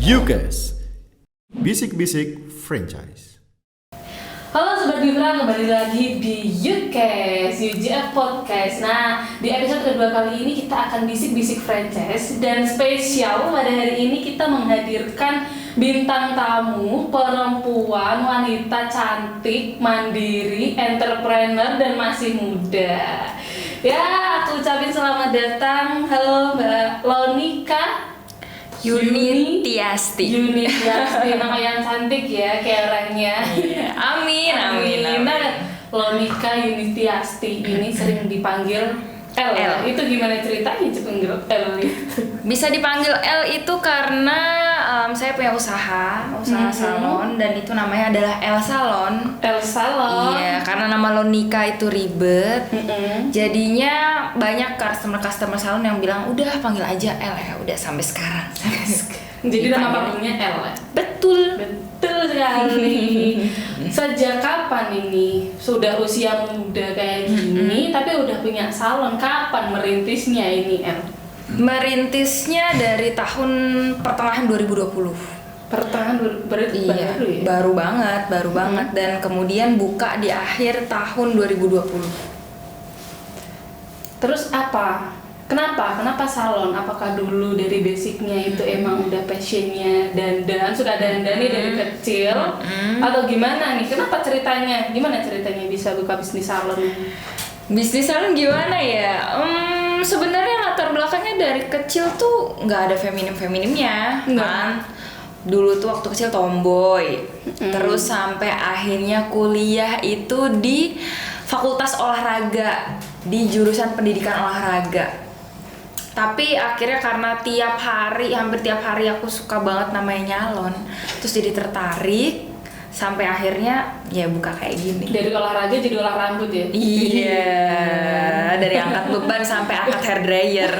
Yukes Bisik-bisik Franchise. Halo Sobat Gibran, kembali lagi di UKS, UJF Podcast. Nah, di episode kedua kali ini kita akan bisik-bisik franchise. Dan spesial pada hari ini kita menghadirkan bintang tamu, perempuan, wanita cantik, mandiri, entrepreneur, dan masih muda. Ya, aku ucapin selamat datang. Halo Mbak Lonika Yunitiasti. Yunitiasti, nama yang cantik ya, kayak orangnya. Amin. Nah, Lonika Yunitiasti ini sering dipanggil L. L. Itu gimana ceritanya dipanggil L itu? Bisa dipanggil L itu karena saya punya usaha salon, dan itu namanya adalah L Salon. L Salon. Iya, karena nama Lonika itu ribet. Jadinya banyak customer salon yang bilang udah panggil aja L ya, udah sampai sekarang. Jadi nama Dipanggil. panggungnya L ya? Betul. Betul sekali. Sejak kapan ini sudah usia muda kayak gini, tapi udah punya salon? Kapan merintisnya ini L? Merintisnya dari tahun pertengahan 2020. Pertengahan berarti Iya, baru ya? baru banget dan kemudian buka di akhir tahun 2020. Terus apa? Kenapa salon? Apakah dulu dari basicnya itu emang udah passionnya dandan, suka dandani dari kecil? Atau gimana nih? Kenapa ceritanya? Gimana ceritanya bisa buka bisnis salon? Bisnis salon gimana ya? Sebenarnya latar belakangnya dari kecil tuh nggak ada feminim-feminimnya kan. Dulu tuh waktu kecil tomboy. Terus sampai akhirnya kuliah itu di Fakultas Olahraga di jurusan Pendidikan Olahraga. Tapi akhirnya karena hampir tiap hari aku suka banget namanya nyalon, terus jadi tertarik sampai akhirnya ya buka kayak gini. Dari olahraga jadi olah rambut ya? Iya, dari angkat beban sampai angkat hair dryer.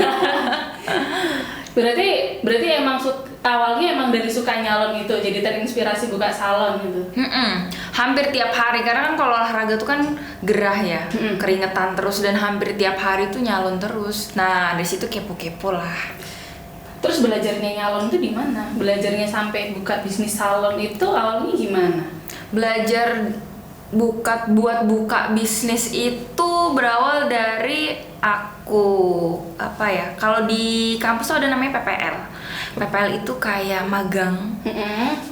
Berarti emang awalnya emang dari suka nyalon itu, jadi terinspirasi buka salon gitu. Hampir tiap hari, karena kan kalau olahraga tuh kan gerah ya, keringetan terus, dan hampir tiap hari tuh nyalon terus. Nah dari situ kepo-kepo lah. Terus belajarnya nyalon itu di mana? Belajarnya sampai buka bisnis salon itu awalnya gimana? Belajar buat buka bisnis itu berawal dari aku kalau di kampus tuh ada namanya PPL itu kayak magang.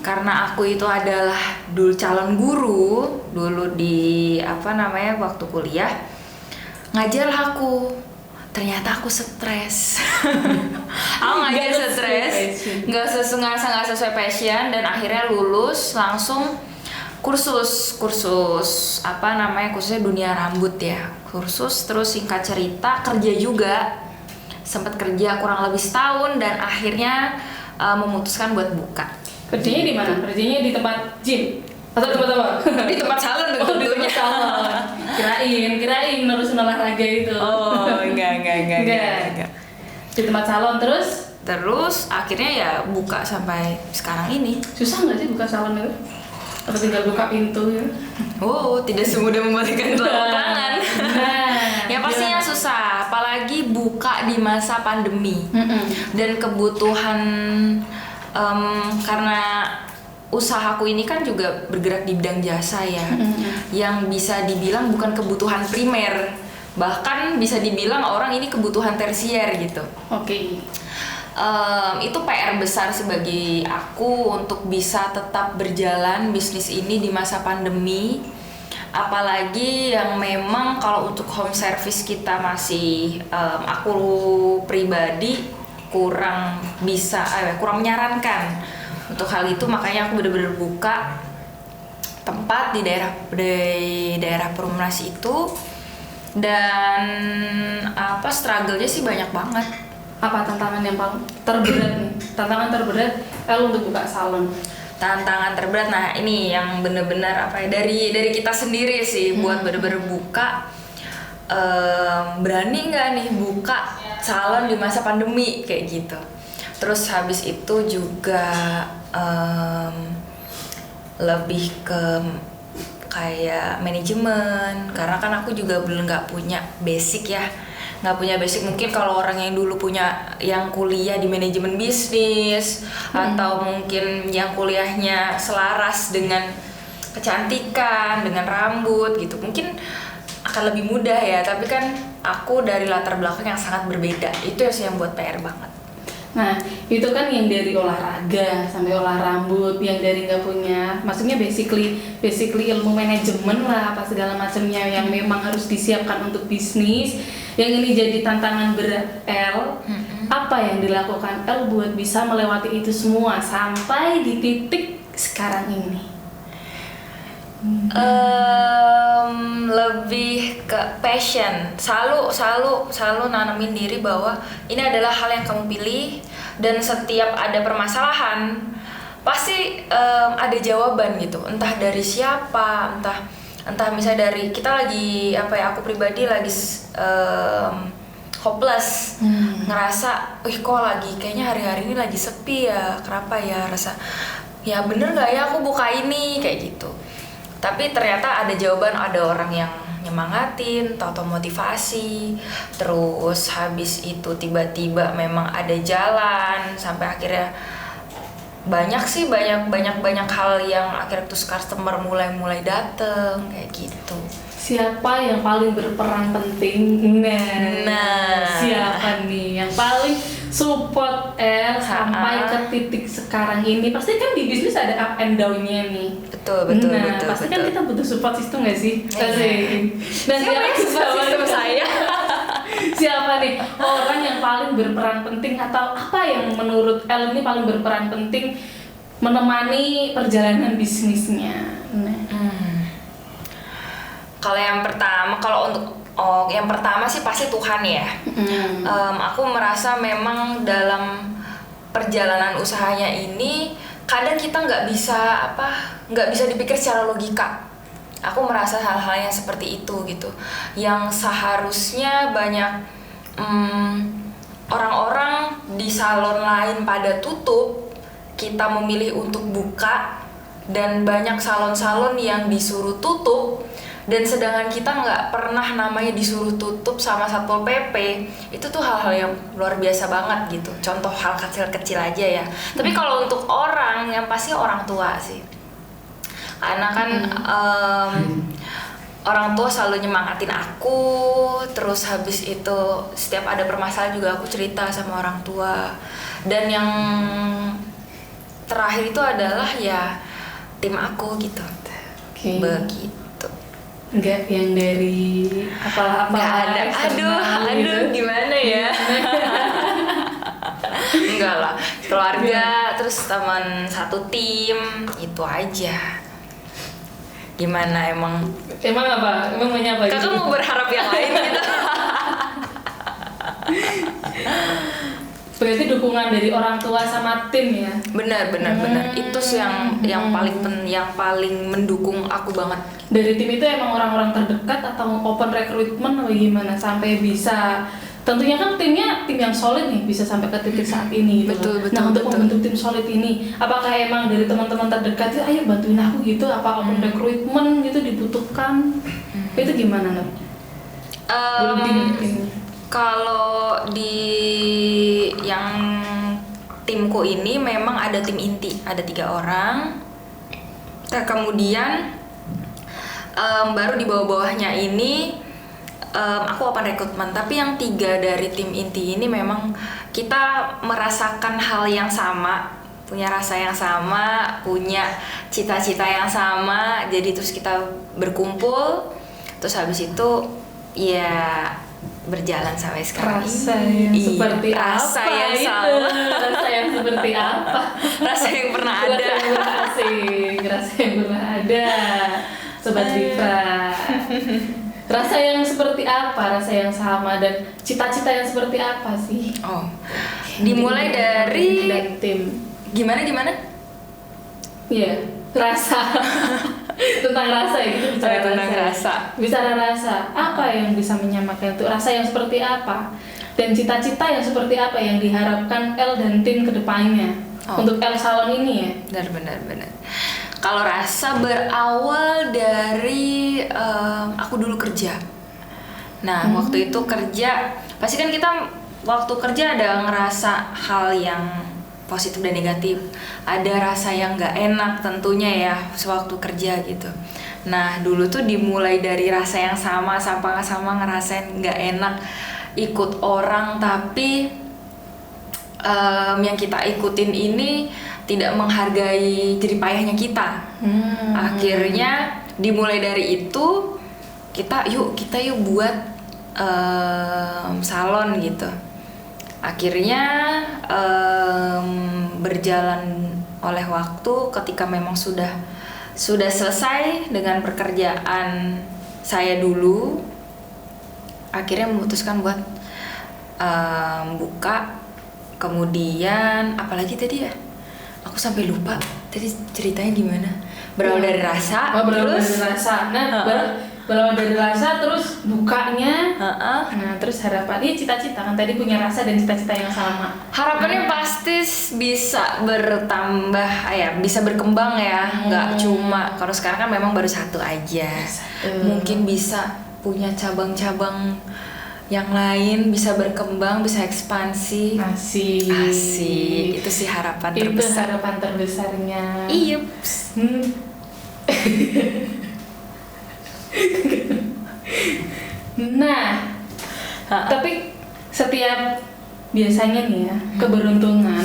Karena aku itu adalah dulu calon guru dulu di waktu kuliah, ngajar aku. Ternyata aku stres. Aku ngajar stres, nggak sesuai passion, dan akhirnya lulus langsung kursusnya dunia rambut ya, terus singkat cerita kerja juga, sempat kerja kurang lebih setahun, dan akhirnya memutuskan buat buka. Kerjanya di mana? Kerjanya di tempat gym atau tempat apa? Di tempat salon tuh. Di tempat salon. Kirain nerusin olahraga itu. Oh, enggak. Di tempat salon Terus akhirnya ya buka sampai sekarang ini. susah nggak sih buka salon itu? Atau tinggal buka pintu ya? Oh, tidak semudah membalikkan telapak tangan. Ya pastinya susah, apalagi buka di masa pandemi. Dan kebutuhan karena usahaku ini kan juga bergerak di bidang jasa ya, yang bisa dibilang bukan kebutuhan primer, bahkan bisa dibilang orang ini kebutuhan tersier gitu. Oke. Itu PR besar sih bagi aku untuk bisa tetap berjalan bisnis ini di masa pandemi, apalagi yang memang kalau untuk home service kita masih aku pribadi kurang menyarankan untuk hal itu. Makanya aku benar-benar buka tempat di daerah Perumnas itu, dan struggle-nya sih banyak banget. Apa tantangan yang paling terberat nih? Tantangan terberat untuk buka salon. Tantangan terberat, nah ini yang benar-benar dari kita sendiri sih, buat benar-benar buka. Berani nggak nih buka salon di masa pandemi kayak gitu. Terus habis itu juga lebih ke kayak manajemen, karena kan aku juga belum nggak punya basic ya nggak punya basic. Mungkin kalau orang yang dulu yang kuliah di manajemen bisnis atau mungkin yang kuliahnya selaras dengan kecantikan, dengan rambut gitu, mungkin akan lebih mudah ya. Tapi kan aku dari latar belakang yang sangat berbeda, itu yang buat PR banget. Nah, itu kan yang dari olahraga sampai olah rambut, yang dari nggak punya, maksudnya basically ilmu manajemen lah, apa segala macamnya yang memang harus disiapkan untuk bisnis. Yang ini jadi tantangan berat L. Apa yang dilakukan L buat bisa melewati itu semua sampai di titik sekarang ini? Lebih ke passion, selalu nanamin diri bahwa ini adalah hal yang kamu pilih, dan setiap ada permasalahan pasti ada jawaban gitu, entah dari siapa, entah misalnya dari kita lagi aku pribadi lagi hopeless, ngerasa kok lagi kayaknya hari-hari ini lagi sepi ya, kenapa ya, rasa ya bener nggak ya aku buka ini kayak gitu. Tapi ternyata ada jawaban, ada orang yang nyemangatin atau motivasi. Terus habis itu tiba-tiba memang ada jalan sampai akhirnya banyak hal yang akhirnya terus customer mulai dateng kayak gitu. Siapa yang paling berperan penting? Nah, siapa nih yang paling support L sampai ke titik sekarang ini? Pasti kan di bisnis ada up and down-nya nih. Betul. Pasti kan kita butuh support system nggak sih? Nah, siapa yang support system saya? Siapa nih orang yang paling berperan penting, atau apa yang menurut L ini paling berperan penting menemani perjalanan bisnisnya? Kalau yang pertama sih pasti Tuhan ya. Aku merasa memang dalam perjalanan usahanya ini kadang kita nggak bisa dipikir secara logika. Aku merasa hal-hal yang seperti itu gitu, yang seharusnya banyak orang-orang di salon lain pada tutup, kita memilih untuk buka, dan banyak salon-salon yang disuruh tutup. Dan sedangkan kita nggak pernah namanya disuruh tutup sama Satpol PP. Itu tuh hal-hal yang luar biasa banget gitu. Contoh hal kecil-kecil aja ya. Tapi kalau untuk orang, yang pasti orang tua sih. Karena kan orang tua selalu nyemangatin aku. Terus habis itu setiap ada permasalahan juga aku cerita sama orang tua. Dan yang terakhir itu adalah ya tim aku gitu. Begitu. Enggak yang dari apa ada. Aduh, gitu. Gimana ya? Enggak lah, keluarga, terus teman satu tim, itu aja. Gimana emang apa? Emang maunya apa? Kakak mau berharap yang lain gitu? Berarti dukungan dari orang tua sama tim ya? Benar. Itu sih yang paling mendukung aku banget. Dari tim itu emang orang-orang terdekat atau open recruitment atau gimana sampai bisa, tentunya kan timnya tim yang solid nih, bisa sampai ke titik saat ini gitu. Betul. Nah, untuk membentuk tim solid ini, apakah emang dari teman-teman terdekat itu ayo bantuin aku gitu, apa open recruitment gitu dibutuhkan? Itu gimana Nuk? Tim. Kalau di yang timku ini memang ada tim inti, ada 3 orang. Kemudian baru di bawah-bawahnya ini aku open recruitment. Tapi yang 3 dari tim inti ini memang kita merasakan hal yang sama, punya rasa yang sama, punya cita-cita yang sama. Jadi terus kita berkumpul, terus habis itu ya berjalan sampai sekarang. Rasa yang seperti rasa apa yang itu? sama. Rasa yang seperti apa? Rasa yang pernah ada. Rasa yang pernah ada. Sobat Vivra. Rasa yang seperti apa? Rasa yang sama dan cita-cita yang seperti apa sih? Dimulai dari dan tim. Gimana? Iya, rasa. Tentang rasa ya, kita bicara tentang rasa. Bicara rasa, apa yang bisa menyamakan itu? Rasa yang seperti apa? Dan cita-cita yang seperti apa yang diharapkan L dan tim ke depannya untuk L Salon ini ya? Benar. Kalau rasa berawal dari aku dulu kerja. Nah, waktu itu kerja pasti kan kita waktu kerja ada ngerasa hal yang positif dan negatif, ada rasa yang nggak enak tentunya ya sewaktu kerja gitu. Nah dulu tuh dimulai dari rasa yang sama ngerasain nggak enak ikut orang, tapi yang kita ikutin ini tidak menghargai jerih payahnya kita. Akhirnya dimulai dari itu kita yuk buat salon gitu. Akhirnya berjalan oleh waktu, ketika memang sudah selesai dengan pekerjaan saya dulu, akhirnya memutuskan buat buka. Kemudian apalagi tadi ya, aku sampai lupa tadi ceritanya gimana. Berawal dari rasa, berawal terus dari rasa. Nah, berawal dari rasa terus bukanya. Nah, terus harapannya cita-cita kan tadi punya rasa dan cita-cita yang sama. harapannya pasti bisa bertambah ya, bisa berkembang ya, nggak cuma kalau sekarang kan memang baru satu aja. Mungkin bisa punya cabang-cabang yang lain, bisa berkembang, bisa ekspansi. Asik. Itu sih harapan Itu terbesar. harapan terbesarnya. Iya. Nah, tapi setiap biasanya nih ya, keberuntungan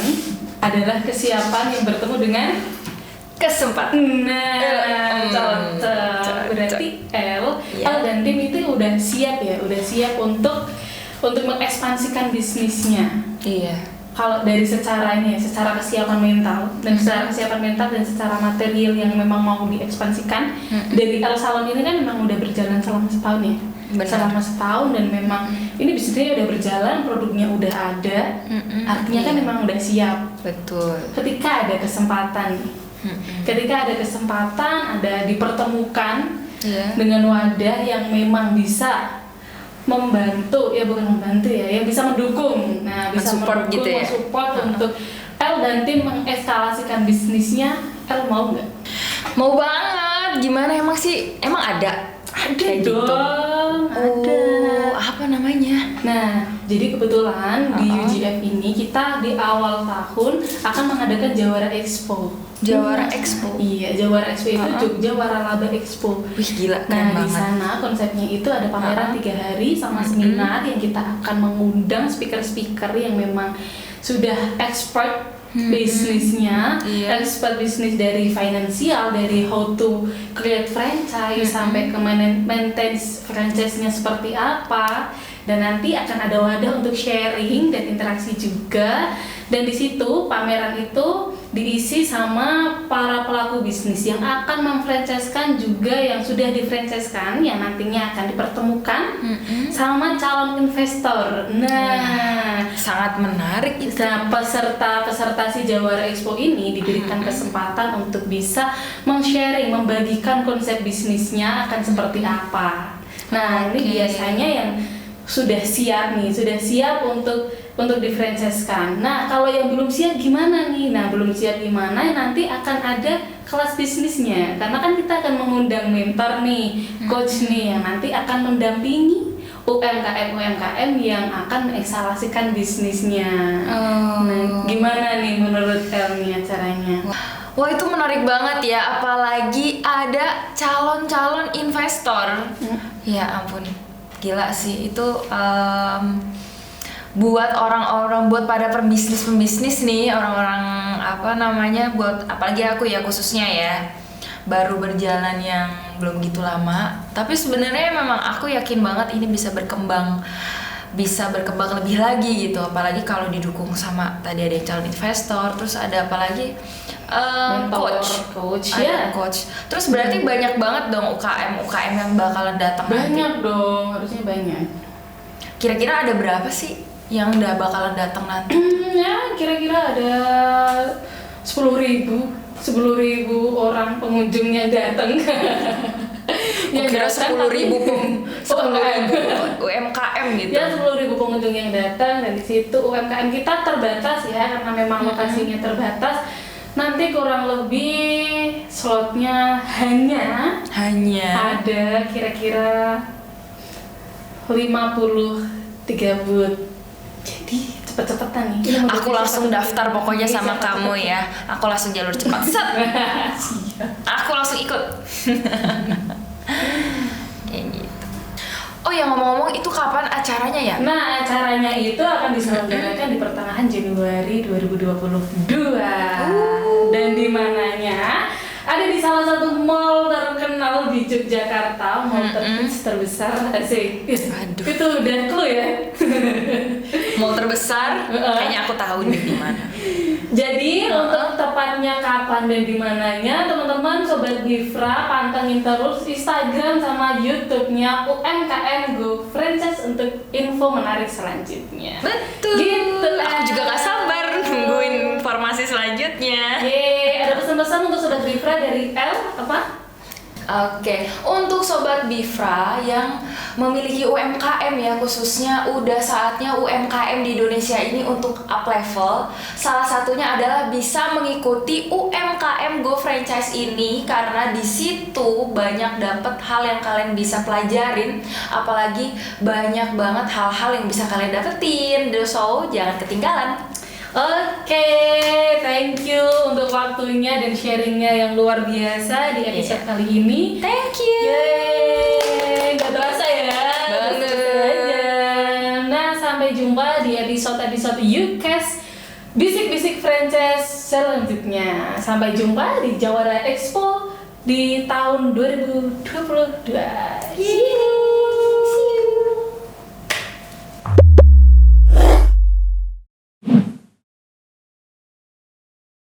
adalah kesiapan yang bertemu dengan Kesempatan. Nah, cocok. Berarti L dan tim itu udah siap untuk mengekspansikan bisnisnya. Iya. Kalau dari secara ini ya, secara kesiapan mental dan secara material yang memang mau diekspansikan, dari L Salon ini kan memang udah berjalan selama setahun ya. Benar. Selama setahun, dan memang ini bisnisnya udah berjalan, produknya udah ada, artinya kan memang udah siap. Betul. Ketika ada kesempatan, ada dipertemukan dengan wadah yang memang bisa membantu ya, bukan membantu ya, yang bisa mendukung. Nah, bisa mensupport mendukung, gitu ya? mensupport untuk L dan tim mengeskalasikan bisnisnya. L mau nggak? Mau banget. Gimana emang sih? Emang ada? Ada Kayak gitu. dong, ada. Apa namanya? Nah, jadi kebetulan di UGF ini kita di awal tahun akan mengadakan Jawara Expo. Jawara Expo. Iya, Jawara Expo itu Jogja Waralaba Expo. Wih gila, keren Nah, di banget. sana konsepnya itu ada pameran 3 hari sama seminar yang kita akan mengundang speaker-speaker yang memang sudah expert bisnisnya, expert bisnis dari finansial, dari how to create franchise sampai ke maintain franchise-nya seperti apa. Dan nanti akan ada wadah untuk sharing dan interaksi juga. Dan di situ pameran itu diisi sama para pelaku bisnis yang akan memfranchise-kan juga yang sudah difranchise-kan, yang nantinya akan dipertemukan sama calon investor. Nah, sangat menarik itu. Nah, peserta si Jawara Expo ini diberikan kesempatan untuk bisa men-sharing, membagikan konsep bisnisnya akan seperti apa. Nah, ini biasanya yang sudah siap untuk difranchise-kan. Nah, kalau yang belum siap gimana nih? Nah, belum siap gimana? Nanti akan ada kelas bisnisnya. Karena kan kita akan mengundang mentor nih, coach nih, yang nanti akan mendampingi UMKM yang akan mengekskalasikan bisnisnya. Nah, gimana nih menurut Elnia caranya? Wah, itu menarik banget ya, apalagi ada calon-calon investor. Ya ampun, gila sih itu. Buat orang-orang, buat pada pembisnis nih, orang-orang buat apalagi aku ya khususnya ya, baru berjalan yang belum gitu lama, tapi sebenarnya memang aku yakin banget ini bisa berkembang lebih lagi gitu, apalagi kalau didukung sama tadi ada yang calon investor, terus ada apalagi coach, terus berarti banyak banget dong UKM yang bakalan datang nanti. Banyak dong, harusnya banyak. Kira-kira ada berapa sih yang udah bakalan datang nanti? Ya, kira-kira ada 10.000 orang pengunjung yang datang. Yang kira 10.000 UMKM gitu. Ya, 10.000 pengunjung yang datang, dan di situ UMKM kita terbatas ya, karena memang lokasinya terbatas. Nanti kurang lebih slotnya hanya ada kira-kira 50 digabut. Jadi cepet-cepetan nih. Ini mau Aku jadi langsung cepet-cepet. daftar pokoknya Iya, sama cepet-cepet. kamu ya. Aku langsung jalur cepat. Set. Siap. Aku langsung ikut. Kayak gitu. Oh ya, ngomong-ngomong, itu kapan acaranya ya? Nah, acaranya itu akan diselenggarakan di pertengahan Januari 2022. Dan di mananya ada di salah satu mall terkenal di Yogyakarta, mall terbesar. Asik. Aduh. Itu udah clue ya. Mall terbesar, kayaknya aku tahu nih di mana. Jadi untuk tepatnya kapan dan di mananya, teman-teman Sobat Gifra pantengin terus Instagram sama YouTube-nya UMKM Go Franchise untuk info menarik selanjutnya. Betul. Gitu. Aku juga gak sabar nungguin informasi selanjutnya. Yeay, ada pesan-pesan untuk Sobat Gifra dari L apa? Oke, untuk Sobat Bifra yang memiliki UMKM ya, khususnya udah saatnya UMKM di Indonesia ini untuk up level. Salah satunya adalah bisa mengikuti UMKM Go Franchise ini, karena di situ banyak dapat hal yang kalian bisa pelajarin, apalagi banyak banget hal-hal yang bisa kalian dapetin. So, jangan ketinggalan. Oke, thank you untuk waktunya dan sharingnya yang luar biasa di episode kali ini. Thank you. Yeay, gak terasa ya. Banget. Terasa aja. Nah, sampai jumpa di episode-episode UCast Bisik-bisik franchise selanjutnya. Sampai jumpa di Jawara Expo di tahun 2022.